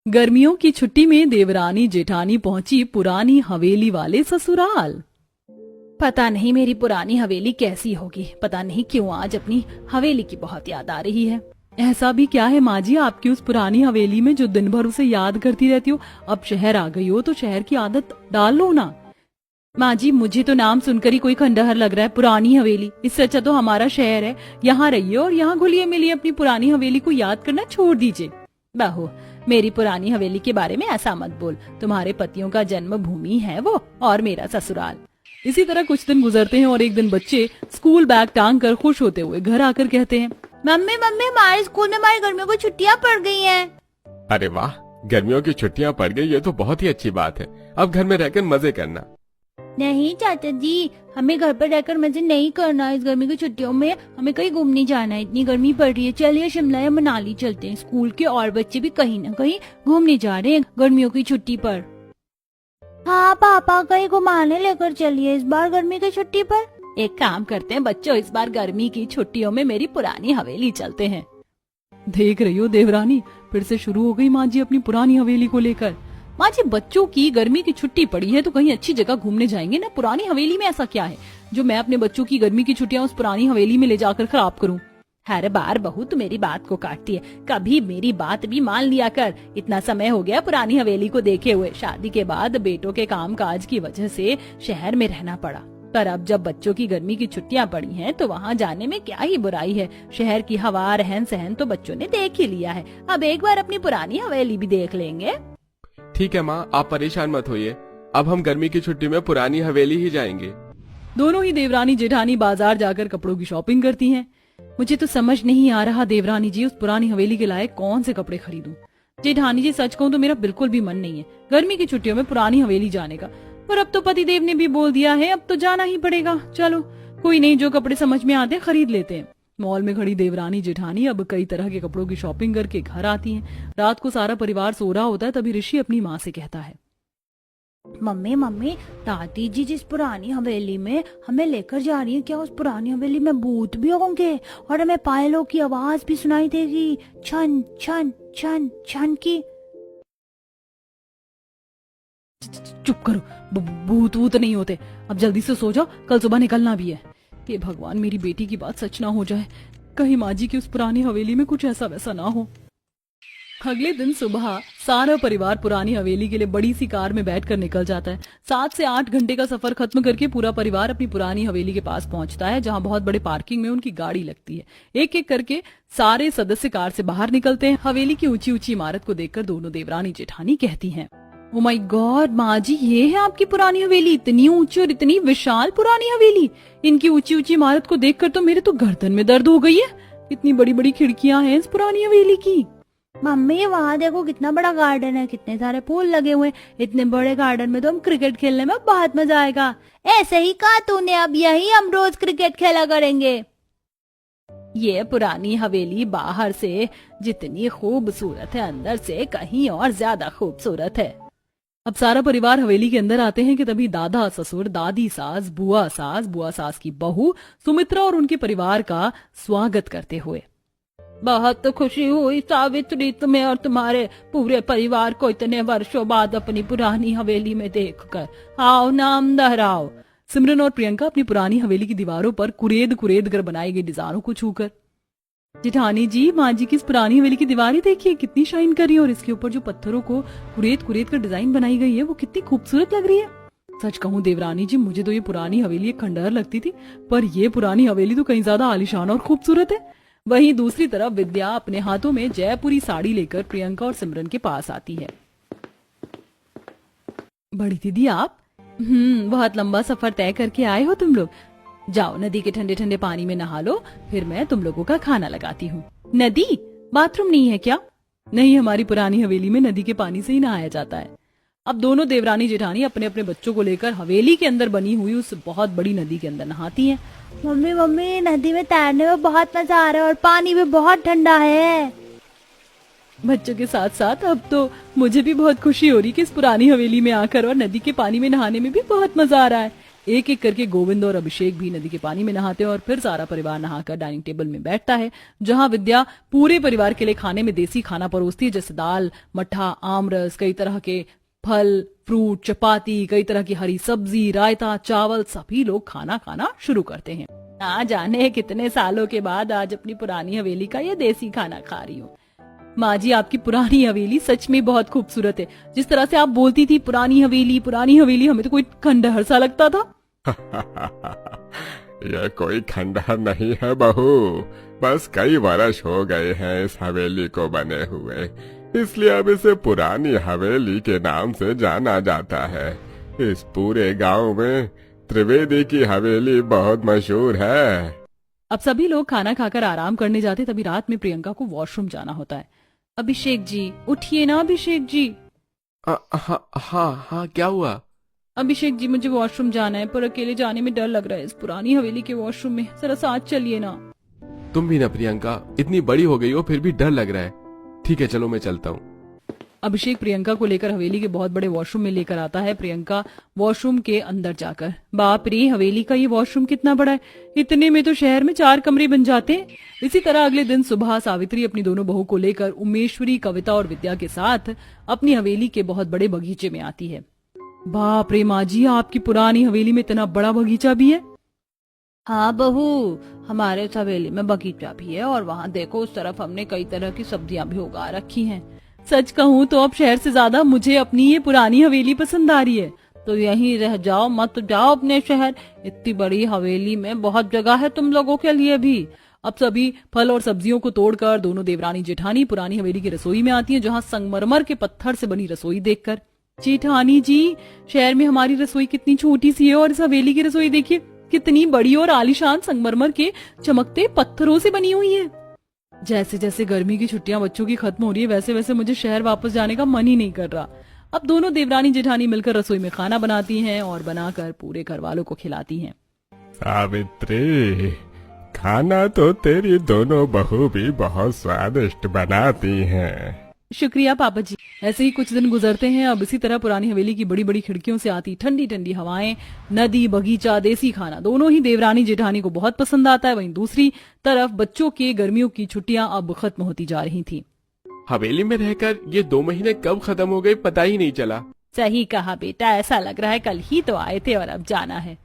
गर्मियों की छुट्टी में देवरानी जेठानी पहुंची पुरानी हवेली वाले ससुराल। पता नहीं मेरी पुरानी हवेली कैसी होगी, पता नहीं क्यों आज अपनी हवेली की बहुत याद आ रही है। ऐसा भी क्या है माँ जी आपकी उस पुरानी हवेली में जो दिन भर उसे याद करती रहती हो। अब शहर आ गई हो तो शहर की आदत डाल लो ना। माँ जी मुझे तो नाम सुनकर ही कोई खंडहर लग रहा है, पुरानी हवेली। इससे अच्छा तो हमारा शहर है, यहाँ रहिए और यहाँ घुलिए मिलिए। अपनी पुरानी हवेली को याद करना छोड़ दीजिए। बहू मेरी पुरानी हवेली के बारे में ऐसा मत बोल, तुम्हारे पतियों का जन्म भूमि है वो और मेरा ससुराल। इसी तरह कुछ दिन गुजरते हैं और एक दिन बच्चे स्कूल बैग टांग कर खुश होते हुए घर आकर कहते हैं, मम्मी मम्मी हमारे स्कूल में हमारी गर्मियों को छुट्टियां पड़ गई हैं। अरे वाह, गर्मियों की छुट्टियां पड़ गई, ये तो बहुत ही अच्छी बात है। अब घर में रहकर मजे करना। नहीं चाचा जी, हमें घर पर रहकर मजे नहीं करना। इस गर्मी की छुट्टियों में हमें कहीं घूमने जाना है, इतनी गर्मी पड़ रही है। चलिए शिमला या मनाली चलते हैं। स्कूल के और बच्चे भी कहीं न कहीं घूमने जा रहे हैं गर्मियों की छुट्टी पर। हाँ पापा, कहीं घुमाने लेकर चलिए इस बार गर्मी की छुट्टी पर। एक काम करते हैं बच्चों, इस बार गर्मी की छुट्टियों में मेरी पुरानी हवेली चलते हैं। देख रही हो देवरानी, फिर से शुरू हो गई माँ जी अपनी पुरानी हवेली को लेकर। माँ जी बच्चों की गर्मी की छुट्टी पड़ी है तो कहीं अच्छी जगह घूमने जाएंगे ना। पुरानी हवेली में ऐसा क्या है जो मैं अपने बच्चों की गर्मी की छुट्टियां उस पुरानी हवेली में ले जाकर खराब करूं। हर बार बहू तू मेरी बात को काटती है, कभी मेरी बात भी मान लिया कर। इतना समय हो गया पुरानी हवेली को देखे हुए। शादी के बाद बेटों के कामकाज की वजह से शहर में रहना पड़ा, पर अब जब बच्चों की गर्मी की छुट्टियां पड़ी हैं तो वहाँ जाने में क्या ही बुराई है। शहर की हवा रहन सहन तो बच्चों ने देख ही लिया है, अब एक बार अपनी पुरानी हवेली भी देख लेंगे। ठीक है माँ, आप परेशान मत होइए। अब हम गर्मी की छुट्टी में पुरानी हवेली ही जाएंगे। दोनों ही देवरानी जेठानी बाजार जाकर कपड़ों की शॉपिंग करती हैं। मुझे तो समझ नहीं आ रहा देवरानी जी, उस पुरानी हवेली के लायक कौन से कपड़े खरीदूं। जेठानी जी सच कहूं तो मेरा बिल्कुल भी मन नहीं है गर्मी की छुट्टियों में पुरानी हवेली जाने का, पर अब तो पतिदेव ने भी बोल दिया है, अब तो जाना ही पड़ेगा। चलो कोई नहीं, जो कपड़े समझ में आते हैं खरीद लेते हैं। मॉल में खड़ी देवरानी जेठानी अब कई तरह के कपड़ों की शॉपिंग करके घर आती हैं। रात को सारा परिवार सो रहा होता है, तभी ऋषि अपनी माँ से कहता है, मम्मी मम्मी, दादी जी जिस पुरानी हवेली में हमें लेकर जा रही है, क्या उस पुरानी हवेली में भूत भी होंगे और हमें पायलों की आवाज भी सुनाई देगी, छन छन छन छन की। चुप करो, भूत वूत नहीं होते। अब जल्दी से सो जाओ, कल सुबह निकलना भी है। कि भगवान मेरी बेटी की बात सच ना हो जाए, कहीं माँ जी की उस पुरानी हवेली में कुछ ऐसा वैसा ना हो। अगले दिन सुबह सारा परिवार पुरानी हवेली के लिए बड़ी सी कार में बैठकर निकल जाता है। 7 से 8 घंटे का सफर खत्म करके पूरा परिवार अपनी पुरानी हवेली के पास पहुंचता है, जहां बहुत बड़े पार्किंग में उनकी गाड़ी लगती है। एक एक करके सारे सदस्य कार से बाहर निकलते हैं। हवेली की ऊंची ऊंची इमारत को देखकर दोनों देवरानी जेठानी कहती हैं, ओ माय गॉड माँ जी, ये है आपकी पुरानी हवेली, इतनी ऊंची और इतनी विशाल पुरानी हवेली। इनकी ऊंची ऊंची इमारत को देखकर तो मेरे तो गर्दन में दर्द हो गई है। इतनी बड़ी बड़ी खिड़कियां हैं इस पुरानी हवेली की। मम्मी वहाँ देखो कितना बड़ा गार्डन है, कितने सारे फूल लगे हुए हैं। इतने बड़े गार्डन में तो हम क्रिकेट खेलने में बहुत मजा आएगा। ऐसे ही कहा तूने, अब यही हम रोज क्रिकेट खेला करेंगे। ये पुरानी हवेली बाहर से जितनी खूबसूरत है, अंदर से कहीं और ज्यादा खूबसूरत है। अब सारा परिवार हवेली के अंदर आते हैं कि तभी दादा ससुर, दादी सास, बुआ सास की बहू सुमित्रा और उनके परिवार का स्वागत करते हुए, बहुत खुशी हुई सावित्री तुम्हें और तुम्हारे पूरे परिवार को इतने वर्षों बाद अपनी पुरानी हवेली में देखकर। आओ नाम दोहराओ। सिमरन और प्रियंका अपनी पुरानी हवेली की दीवारों पर कुरेद कुरेद कर बनाई गई डिजाइनों को छूकर, जेठानी जी माँ जी की इस पुरानी हवेली की दीवारें देखिए कितनी शाइन कर रही है, और इसके ऊपर जो पत्थरों को कुरेद कुरेद कर डिजाइन बनाई गई है वो कितनी खूबसूरत लग रही है। सच कहूँ देवरानी जी, मुझे तो ये पुरानी हवेली एक खंडहर लगती थी, पर ये पुरानी हवेली तो कहीं ज्यादा आलीशान और खूबसूरत है। वहीं दूसरी तरफ विद्या अपने हाथों में जयपुरी साड़ी लेकर प्रियंका और सिमरन के पास आती है। बड़ी दीदी आप बहुत लंबा सफर तय करके आए हो तुम लोग। जाओ नदी के ठंडे ठंडे पानी में नहा लो, फिर मैं तुम लोगों का खाना लगाती हूँ। नदी? बाथरूम नहीं है क्या? नहीं, हमारी पुरानी हवेली में नदी के पानी से ही नहाया जाता है। अब दोनों देवरानी जेठानी अपने अपने बच्चों को लेकर हवेली के अंदर बनी हुई उस बहुत बड़ी नदी के अंदर नहाती हैं। मम्मी मम्मी, नदी में तैरने में बहुत मजा आ रहा है और पानी भी बहुत ठंडा है। बच्चों के साथ साथ अब तो मुझे भी बहुत खुशी हो रही कि इस पुरानी हवेली में आकर और नदी के पानी में नहाने में भी बहुत मजा आ रहा है। एक एक करके गोविंद और अभिषेक भी नदी के पानी में नहाते हैं और फिर सारा परिवार नहाकर डाइनिंग टेबल में बैठता है, जहां विद्या पूरे परिवार के लिए खाने में देसी खाना परोसती है, जैसे दाल, मट्ठा, आमरस, कई तरह के फल, फ्रूट, चपाती, कई तरह की हरी सब्जी, रायता, चावल। सभी लोग खाना खाना शुरू करते हैं। ना जाने कितने सालों के बाद आज अपनी पुरानी हवेली का ये देसी खाना खा रही हूँ। माँ जी, आपकी पुरानी हवेली सच में बहुत खूबसूरत है। जिस तरह से आप बोलती थी पुरानी हवेली, हमें तो कोई खंडहर सा लगता था। यह कोई खंडहर नहीं है बहू, बस कई वर्ष हो गए हैं इस हवेली को बने हुए, इसलिए अब इसे पुरानी हवेली के नाम से जाना जाता है। इस पूरे गांव में त्रिवेदी की हवेली बहुत मशहूर है। अब सभी लोग खाना खाकर आराम करने जाते, तभी रात में प्रियंका को वॉशरूम जाना होता है। अभिषेक जी उठिए ना, अभिषेक जी। हाँ, क्या हुआ? अभिषेक जी, मुझे वॉशरूम जाना है, पर अकेले जाने में डर लग रहा है इस पुरानी हवेली के वॉशरूम में। जरा साथ चलिए ना। तुम भी ना प्रियंका, इतनी बड़ी हो गई हो फिर भी डर लग रहा है। ठीक है चलो, मैं चलता हूँ। अभिषेक प्रियंका को लेकर हवेली के बहुत बड़े वॉशरूम में लेकर आता है। प्रियंका वॉशरूम के अंदर जाकर, बाप रे, हवेली का ये वॉशरूम कितना बड़ा है, इतने में तो शहर में 4 कमरे बन जाते हैं। इसी तरह अगले दिन सुबह सावित्री अपनी दोनों बहू को लेकर उमेश्वरी, कविता और विद्या के साथ अपनी हवेली के बहुत बड़े बगीचे में आती है। बाप रे माँ जी, आपकी पुरानी हवेली में इतना बड़ा बगीचा भी है? हाँ बहू, हमारे इस हवेली में बगीचा भी है और वहाँ देखो उस तरफ हमने कई तरह की सब्जियां भी उगा रखी हैं। सच कहूँ तो अब शहर से ज्यादा मुझे अपनी ये पुरानी हवेली पसंद आ रही है। तो यहीं रह जाओ, मत जाओ अपने शहर। इतनी बड़ी हवेली में बहुत जगह है तुम लोगों के लिए भी। अब सभी फल और सब्जियों को तोड़कर दोनों देवरानी जेठानी पुरानी हवेली की रसोई में आती हैं, जहां संगमरमर के पत्थर से बनी रसोई देखकर, जेठानी जी, शहर में हमारी रसोई कितनी छोटी सी है और इस हवेली की रसोई देखिए कितनी बड़ी और आलीशान संगमरमर के चमकते पत्थरों से बनी हुई है। जैसे जैसे गर्मी की छुट्टियां बच्चों की खत्म हो रही है, वैसे वैसे मुझे शहर वापस जाने का मन ही नहीं कर रहा। अब दोनों देवरानी जेठानी मिलकर रसोई में खाना बनाती हैं और बनाकर पूरे घर वालों को खिलाती हैं। सावित्री, खाना तो तेरी दोनों बहू भी बहुत स्वादिष्ट बनाती हैं। शुक्रिया पापा जी। ऐसे ही कुछ दिन गुजरते हैं। अब इसी तरह पुरानी हवेली की बड़ी बड़ी खिड़कियों से आती ठंडी ठंडी हवाएं, नदी, बगीचा, देसी खाना, दोनों ही देवरानी जेठानी को बहुत पसंद आता है। वहीं दूसरी तरफ बच्चों के गर्मियों की छुट्टियां अब खत्म होती जा रही थी। हवेली में रहकर ये 2 महीने कब खत्म हो गए पता ही नहीं चला। सही कहा बेटा, ऐसा लग रहा है कल ही तो आए थे और अब जाना है।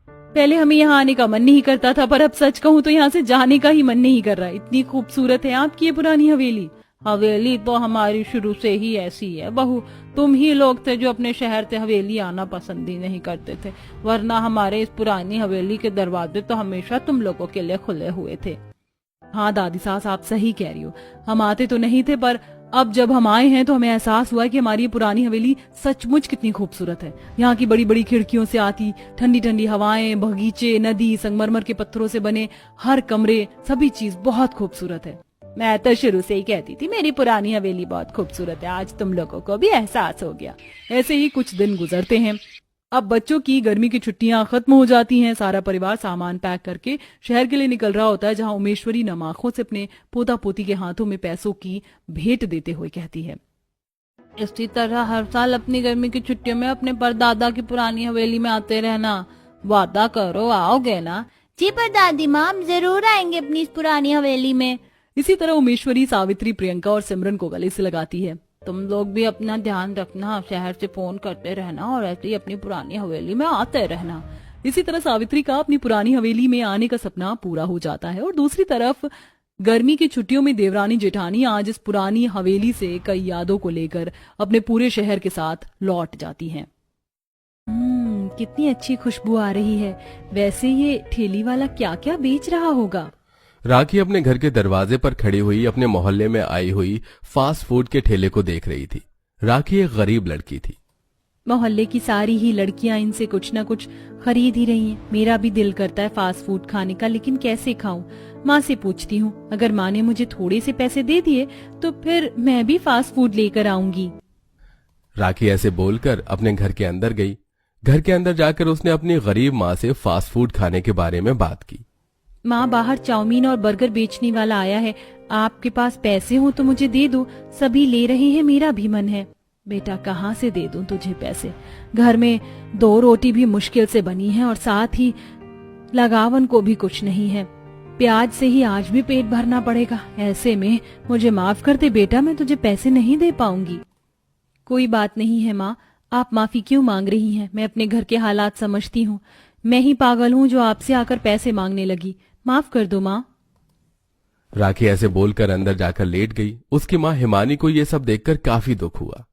पहले हमें यहाँ आने का मन नहीं करता था, पर अब सच कहूँ तो यहाँ से जाने का ही मन नहीं कर रहा। इतनी खूबसूरत है आपकी ये पुरानी हवेली। हवेली तो हमारी शुरू से ही ऐसी है बहू। तुम ही लोग थे जो अपने शहर से हवेली आना पसंद ही नहीं करते थे, वरना हमारे इस पुरानी हवेली के दरवाजे तो हमेशा तुम लोगों के लिए खुले हुए थे। हाँ दादी सास, आप सही कह रही हो। हम आते तो नहीं थे, पर अब जब हम आए हैं तो हमें एहसास हुआ कि हमारी ये पुरानी हवेली सचमुच कितनी खूबसूरत है। यहाँ की बड़ी बड़ी खिड़कियों से आती ठंडी ठंडी हवाएं, बगीचे, नदी, संगमरमर के पत्थरों से बने हर कमरे, सभी चीज बहुत खूबसूरत है। मैं तो शुरू से ही कहती थी मेरी पुरानी हवेली बहुत खूबसूरत है। आज तुम लोगों को भी एहसास हो गया। ऐसे ही कुछ दिन गुजरते हैं। अब बच्चों की गर्मी की छुट्टियां खत्म हो जाती हैं। सारा परिवार सामान पैक करके शहर के लिए निकल रहा होता है, जहां उमेश्वरी नम आंखों से अपने पोता पोती के हाथों में पैसों की भेंट देते हुए कहती है, इसी तरह हर साल अपनी गर्मी की छुट्टियों में अपने परदादा की पुरानी हवेली में आते रहना। वादा करो, आओगे ना? जी परदादी माँ, हम जरूर आएंगे अपनी इस पुरानी हवेली में। इसी तरह उमेश्वरी, सावित्री, प्रियंका और सिमरन को गले से लगाती है। तुम लोग भी अपना ध्यान रखना, शहर से फोन करते रहना और ऐसे ही अपनी पुरानी हवेली में आते रहना। इसी तरह सावित्री का अपनी पुरानी हवेली में आने का सपना पूरा हो जाता है और दूसरी तरफ गर्मी की छुट्टियों में देवरानी जेठानी आज इस पुरानी हवेली से कई यादों को लेकर अपने पूरे शहर के साथ लौट जाती हैं। कितनी अच्छी खुशबू आ रही है। वैसे ये ठेली वाला क्या क्या बेच रहा होगा? राखी अपने घर के दरवाजे पर खड़ी हुई अपने मोहल्ले में आई हुई फास्ट फूड के ठेले को देख रही थी। राखी एक गरीब लड़की थी। मोहल्ले की सारी ही लड़कियां इनसे कुछ न कुछ खरीद ही रही हैं। मेरा भी दिल करता है फास्ट फूड खाने का, लेकिन कैसे खाऊं? माँ से पूछती हूँ। अगर माँ ने मुझे थोड़े से पैसे दे दिए तो फिर मैं भी फास्ट फूड लेकर आऊंगी। राखी ऐसे बोलकर अपने घर के अंदर गई। घर के अंदर जाकर उसने अपनी गरीब माँ से फास्ट फूड खाने के बारे में बात की। माँ, बाहर चाउमीन और बर्गर बेचने वाला आया है, आपके पास पैसे हो तो मुझे दे दो। सभी ले रहे हैं, मेरा भी मन है। बेटा कहाँ से दे दूं तुझे पैसे? घर में 2 रोटी भी मुश्किल से बनी है और साथ ही लगावन को भी कुछ नहीं है। प्याज से ही आज भी पेट भरना पड़ेगा। ऐसे में मुझे माफ कर दे बेटा, मैं तुझे पैसे नहीं दे पाऊंगी। कोई बात नहीं है माँ, आप माफी क्यों मांग रही हैं? मैं अपने घर के हालात समझती हूँ। मैं ही पागल हूँ जो आपसे आकर पैसे मांगने लगी। माफ कर दो माँ। राखी ऐसे बोलकर अंदर जाकर लेट गई। उसकी माँ हिमानी को ये सब देखकर काफी दुख हुआ।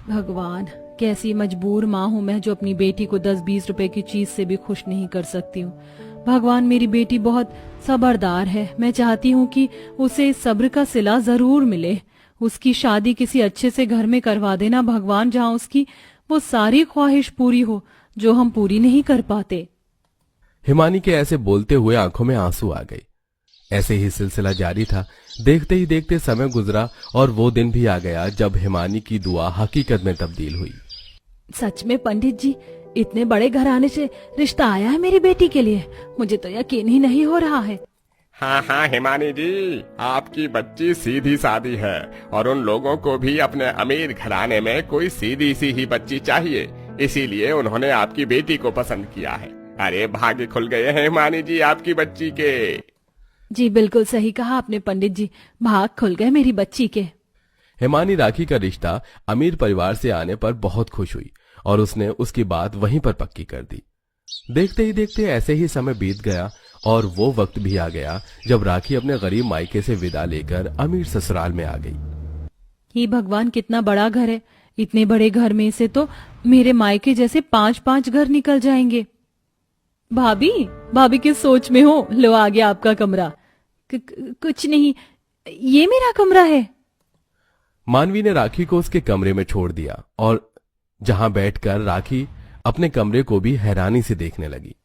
भगवान, कैसी मजबूर माँ हूँ मैं जो अपनी बेटी को 10-20 रुपए की चीज से भी खुश नहीं कर सकती हूँ। भगवान, मेरी बेटी बहुत सबरदार है। मैं चाहती हूँ कि उसे इस सब्र का सिला जरूर मिले। उसकी शादी किसी अच्छे से घर में करवा देना भगवान, जहाँ उसकी वो सारी ख्वाहिश पूरी हो जो हम पूरी नहीं कर पाते। हिमानी के ऐसे बोलते हुए आंखों में आंसू आ गए। ऐसे ही सिलसिला जारी था। देखते ही देखते समय गुजरा और वो दिन भी आ गया जब हिमानी की दुआ हकीकत में तब्दील हुई। सच में पंडित जी, इतने बड़े घराने से रिश्ता आया है मेरी बेटी के लिए? मुझे तो यकीन ही नहीं हो रहा है। हाँ हाँ हिमानी जी, आपकी बच्ची सीधी सादी है और उन लोगों को भी अपने अमीर घराने में कोई सीधी सी ही बच्ची चाहिए, इसीलिए उन्होंने आपकी बेटी को पसंद किया है। अरे भाग्य खुल गए हैं हिमानी जी आपकी बच्ची के। जी बिल्कुल सही कहा आपने पंडित जी, भाग खुल गए मेरी बच्ची के। हिमानी राखी का रिश्ता अमीर परिवार से आने पर बहुत खुश हुई और उसने उसकी बात वहीं पर पक्की कर दी। देखते ही देखते ऐसे ही समय बीत गया और वो वक्त भी आ गया जब राखी अपने गरीब मायके से विदा लेकर अमीर ससुराल में आ गई। हे भगवान, कितना बड़ा घर है। इतने बड़े घर में से तो मेरे मायके जैसे 5-5 घर निकल जाएंगे। भाभी, भाभी किस सोच में हो? लो आ गया आपका कमरा। कुछ नहीं, ये मेरा कमरा है। मानवी ने राखी को उसके कमरे में छोड़ दिया और जहां बैठकर राखी अपने कमरे को भी हैरानी से देखने लगी।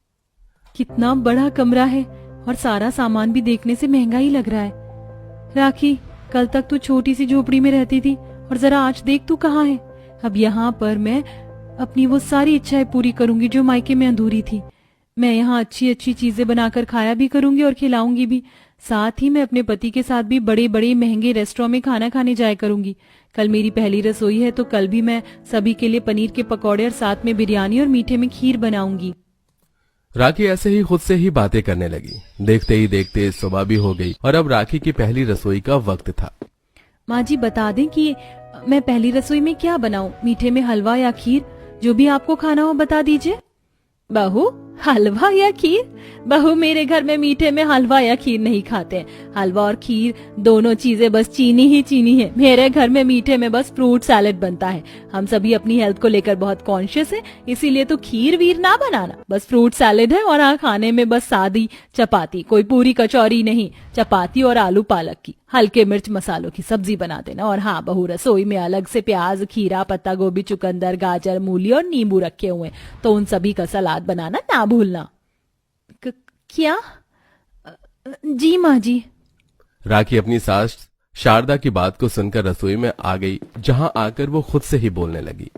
कितना बड़ा कमरा है और सारा सामान भी देखने से महंगा ही लग रहा है। राखी, कल तक तू छोटी सी झोपड़ी में रहती थी और जरा आज देख तू कहाँ है। अब यहाँ पर मैं अपनी वो सारी इच्छाएं पूरी करूंगी जो मायके में अधूरी थी। मैं यहाँ अच्छी अच्छी चीजें बनाकर खाया भी करूंगी और खिलाऊंगी भी। साथ ही मैं अपने पति के साथ भी बड़े बड़े महंगे रेस्टोरेंट में खाना खाने जाया करूंगी। कल मेरी पहली रसोई है तो कल भी मैं सभी के लिए पनीर के पकौड़े और साथ में बिरयानी और मीठे में खीर बनाऊंगी। राखी ऐसे ही खुद से ही बातें करने लगी। देखते ही देखते सुबह भी हो गई और अब राखी की पहली रसोई का वक्त था। माँ जी बता दें कि मैं पहली रसोई में क्या बनाऊं? मीठे में हलवा या खीर? जो भी आपको खाना हो बता दीजिए। बहू, हलवा या खीर? बहू, मेरे घर में मीठे में हलवा या खीर नहीं खाते। हलवा और खीर दोनों चीजें बस चीनी ही चीनी है। मेरे घर में मीठे में बस फ्रूट सैलेड बनता है। हम सभी अपनी हेल्थ को लेकर बहुत कॉन्शियस है, इसीलिए तो खीर वीर ना बनाना, बस फ्रूट सैलेड है। और हाँ, खाने में बस सादी चपाती, कोई पूरी कचौरी नहीं। चपाती और आलू पालक की हल्के मिर्च मसालों की सब्जी बना देना। और हाँ बहू, रसोई में अलग से प्याज, खीरा, पत्ता गोभी, चुकंदर, गाजर, मूली और नींबू रखे हुए, तो उन सभी का सलाद बनाना ना भूलना। क्या? जी माँ जी। राखी अपनी सास शारदा की बात को सुनकर रसोई में आ गई, जहां आकर वो खुद से ही बोलने लगी।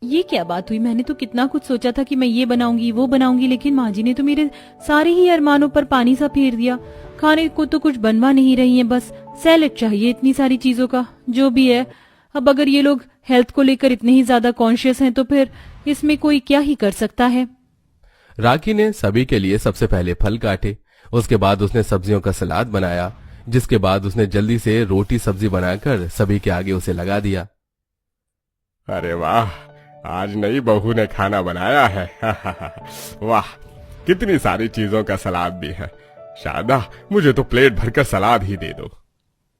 ये क्या बात हुई? मैंने तो कितना कुछ सोचा था कि मैं ये बनाऊंगी वो बनाऊंगी, लेकिन माँ जी ने तो मेरे सारे ही अरमानों पर पानी सा फेर दिया। खाने को तो कुछ बनवा नहीं रही है, बस सैलेड चाहिए इतनी सारी चीजों का। जो भी है, अब अगर ये लोग हेल्थ को लेकर इतने ही ज्यादा कॉन्शियस हैं तो फिर इसमें कोई क्या ही कर सकता है। राखी ने सभी के लिए सबसे पहले फल काटे, उसके बाद उसने सब्जियों का सलाद बनाया, जिसके बाद उसने जल्दी से रोटी सब्जी बनाकर सभी के आगे उसे लगा दिया। अरे वाह, आज नई बहू ने खाना बनाया है। वाह, कितनी सारी चीजों का सलाद भी है। शारदा, मुझे तो प्लेट भरकर सलाद ही दे दो।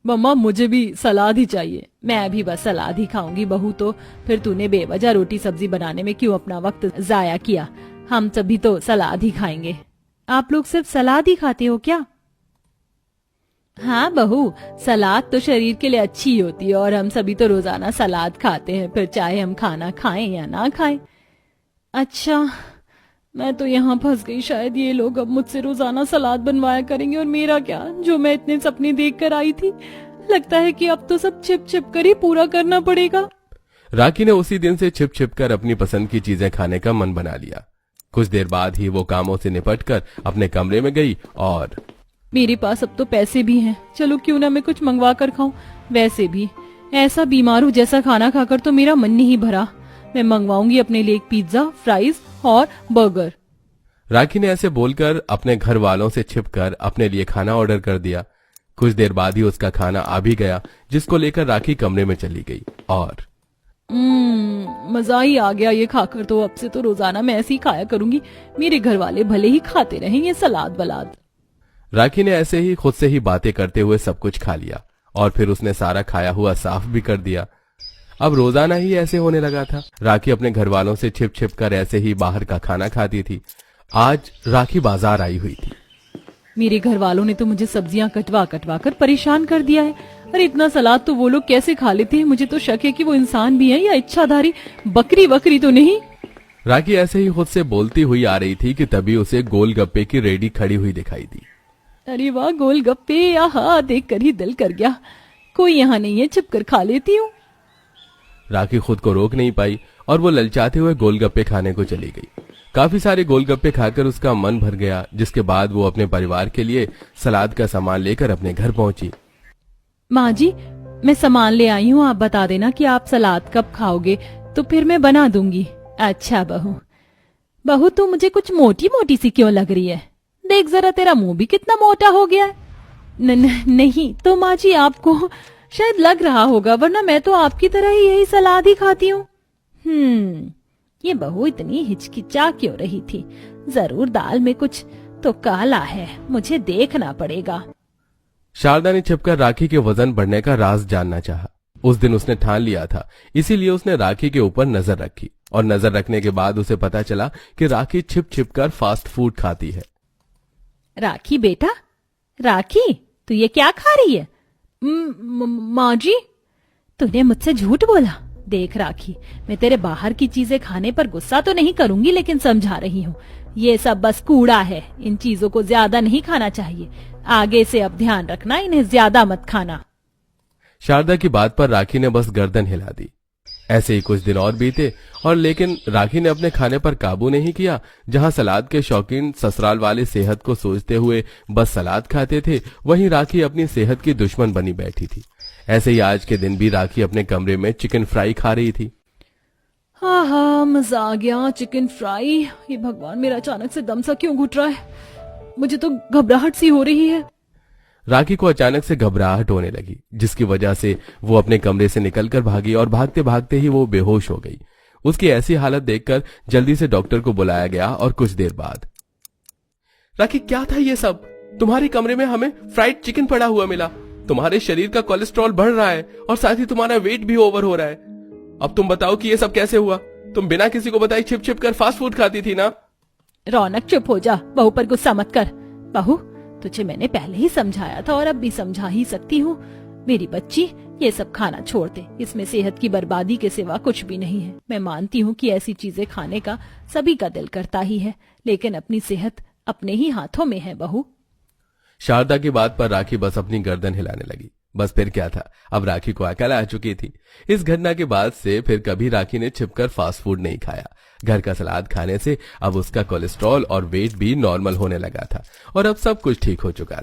मम्मा, मुझे भी सलाद ही चाहिए। मैं भी बस सलाद ही खाऊंगी। बहू, तो फिर तूने बेवजह रोटी सब्जी बनाने में क्यों अपना वक्त जाया किया? हम सभी तो सलाद ही खाएंगे। आप लोग सिर्फ सलाद ही खाते हो क्या? हाँ बहू, सलाद तो शरीर के लिए अच्छी होती है और हम सभी तो रोजाना सलाद खाते हैं, फिर चाहे हम खाना खाएं या ना खाएं। अच्छा, मैं तो यहाँ फंस गई। शायद ये लोग अब मुझसे रोजाना सलाद बनवाया करेंगे और मेरा क्या, जो मैं इतने सपने देख कर आई थी। लगता है कि अब तो सब छिप छिप कर ही पूरा करना पड़ेगा। राखी ने उसी दिन से छिप छिप कर अपनी पसंद की चीजें खाने का मन बना लिया। कुछ देर बाद ही वो कामों से निपटकर अपने कमरे में गई और मेरे पास अब तो पैसे भी हैं, चलो क्यों ना मैं कुछ मंगवा कर खाऊं। वैसे भी ऐसा बीमारू जैसा खाना खाकर तो मेरा मन नहीं भरा। मैं मंगवाऊंगी अपने लिए एक पिज्जा, फ्राइज और बर्गर। राखी ने ऐसे बोलकर अपने घर वालों से छिपकर अपने लिए खाना ऑर्डर कर दिया। कुछ देर बाद ही उसका खाना आ भी गया, जिसको लेकर राखी कमरे में चली गई और मजा ही आ गया ये खाकर। तो अब से तो रोजाना मैं ऐसे ही खाया करूंगी। मेरे घर वाले भले ही खाते रहें ये सलाद बलाद। राखी ने ऐसे ही खुद से ही बातें करते हुए सब कुछ खा लिया और फिर उसने सारा खाया हुआ साफ भी कर दिया। अब रोजाना ही ऐसे होने लगा था। राखी अपने घर वालों से छिप छिप कर ऐसे ही बाहर का खाना खाती थी। आज राखी बाजार आई हुई थी। मेरे घर वालों ने तो मुझे सब्जियां कटवा कटवा कर परेशान कर दिया है। अरे इतना सलाद तो वो लोग कैसे खा लेते हैं? मुझे तो शक है कि वो इंसान भी है या इच्छाधारी बकरी तो नहीं। राखी ऐसे ही खुद से बोलती हुई आ रही थी कि तभी उसे गोलगप्पे की रेडी खड़ी हुई दिखाई दी। अरे वाह, गोलगप्पे! आहा, देख कर ही दिल कर गया। कोई यहाँ नहीं है, छिप कर खा लेती हूँ। राखी खुद को रोक नहीं पाई और वो ललचाते हुए गोलगप्पे खाने को चली गई। काफी सारे गोलगप्पे खाकर उसका मन भर गया, जिसके बाद वो अपने परिवार के लिए सलाद का सामान लेकर अपने घर पहुंची। माँ जी, मैं सामान ले आई हूँ, आप बता देना कि आप सलाद कब खाओगे तो फिर मैं बना दूंगी। अच्छा बहू तू मुझे कुछ मोटी मोटी सी क्यों लग रही है? देख जरा, तेरा मुंह भी कितना मोटा हो गया है। नहीं तो माँ जी, आपको शायद लग रहा होगा, वरना मैं तो आपकी तरह ही यही सलाद ही खाती हूँ। ये बहू इतनी हिचकिचा क्यों रही थी? जरूर दाल में कुछ तो काला है, मुझे देखना पड़ेगा। शारदा ने छिपकर राखी के वजन बढ़ने का राज जानना चाहा। उस दिन उसने ठान लिया था, इसीलिए उसने राखी के ऊपर नजर रखी और नजर रखने के बाद उसे पता चला कि राखी छिप छिप कर फास्ट फूड खाती है। राखी बेटा, राखी तू ये क्या खा रही है? माँ जी, तूने मुझसे झूठ बोला। देख राखी, मैं तेरे बाहर की चीजें खाने पर गुस्सा तो नहीं करूंगी, लेकिन समझा रही हूँ, ये सब बस कूड़ा है। इन चीजों को ज्यादा नहीं खाना चाहिए। आगे से अब ध्यान रखना, इन्हें ज्यादा मत खाना। शारदा की बात पर राखी ने बस गर्दन हिला दी। ऐसे ही कुछ दिन और बीते और लेकिन राखी ने अपने खाने पर काबू नहीं किया। जहां सलाद के शौकीन ससुराल वाले सेहत को सोचते हुए बस सलाद खाते थे, वहीं राखी अपनी सेहत की दुश्मन बनी बैठी थी। ऐसे ही आज के दिन भी राखी अपने कमरे में चिकन फ्राई खा रही थी। हाँ, मजा आ गया। Chicken fry! ये भगवान, मेरा अचानक से दम सा क्यों घुट रहा है? मुझे तो घबराहट सी हो रही है। राखी को अचानक से घबराहट होने लगी, जिसकी वजह से वो अपने कमरे से निकलकर भागी और भागते भागते ही वो बेहोश हो गई। उसकी ऐसी हालत देखकर जल्दी से डॉक्टर को बुलाया गया और कुछ देर बाद, राखी क्या था ये सब? तुम्हारे कमरे में हमें फ्राइड चिकन पड़ा हुआ मिला। तुम्हारे शरीर का कोलेस्ट्रॉल बढ़ रहा है और साथ ही तुम्हारा वेट भी ओवर हो रहा है। अब तुम बताओ कि ये सब कैसे हुआ? तुम बिना किसी को बताए छिप छिप कर फास्ट फूड खाती थी ना? रौनक, चुप हो जा। बहू पर गुस्सा मत कर। बहू, तुझे मैंने पहले ही समझाया था और अब भी समझा ही सकती हूँ। मेरी बच्ची, ये सब खाना छोड़ दे। इसमें सेहत की बर्बादी के सिवा कुछ भी नहीं है। मैं मानती हूँ कि ऐसी चीजें खाने का सभी का दिल करता ही है, लेकिन अपनी सेहत अपने ही हाथों में है बहू। शारदा की बात पर राखी बस अपनी गर्दन हिलाने लगी। बस फिर क्या था, अब राखी को अकल आ चुकी थी। इस घटना के बाद से फिर कभी राखी ने छिपकर फास्ट फूड नहीं खाया। घर का सलाद खाने से अब उसका कोलेस्ट्रॉल और वेट भी नॉर्मल होने लगा था और अब सब कुछ ठीक हो चुका था।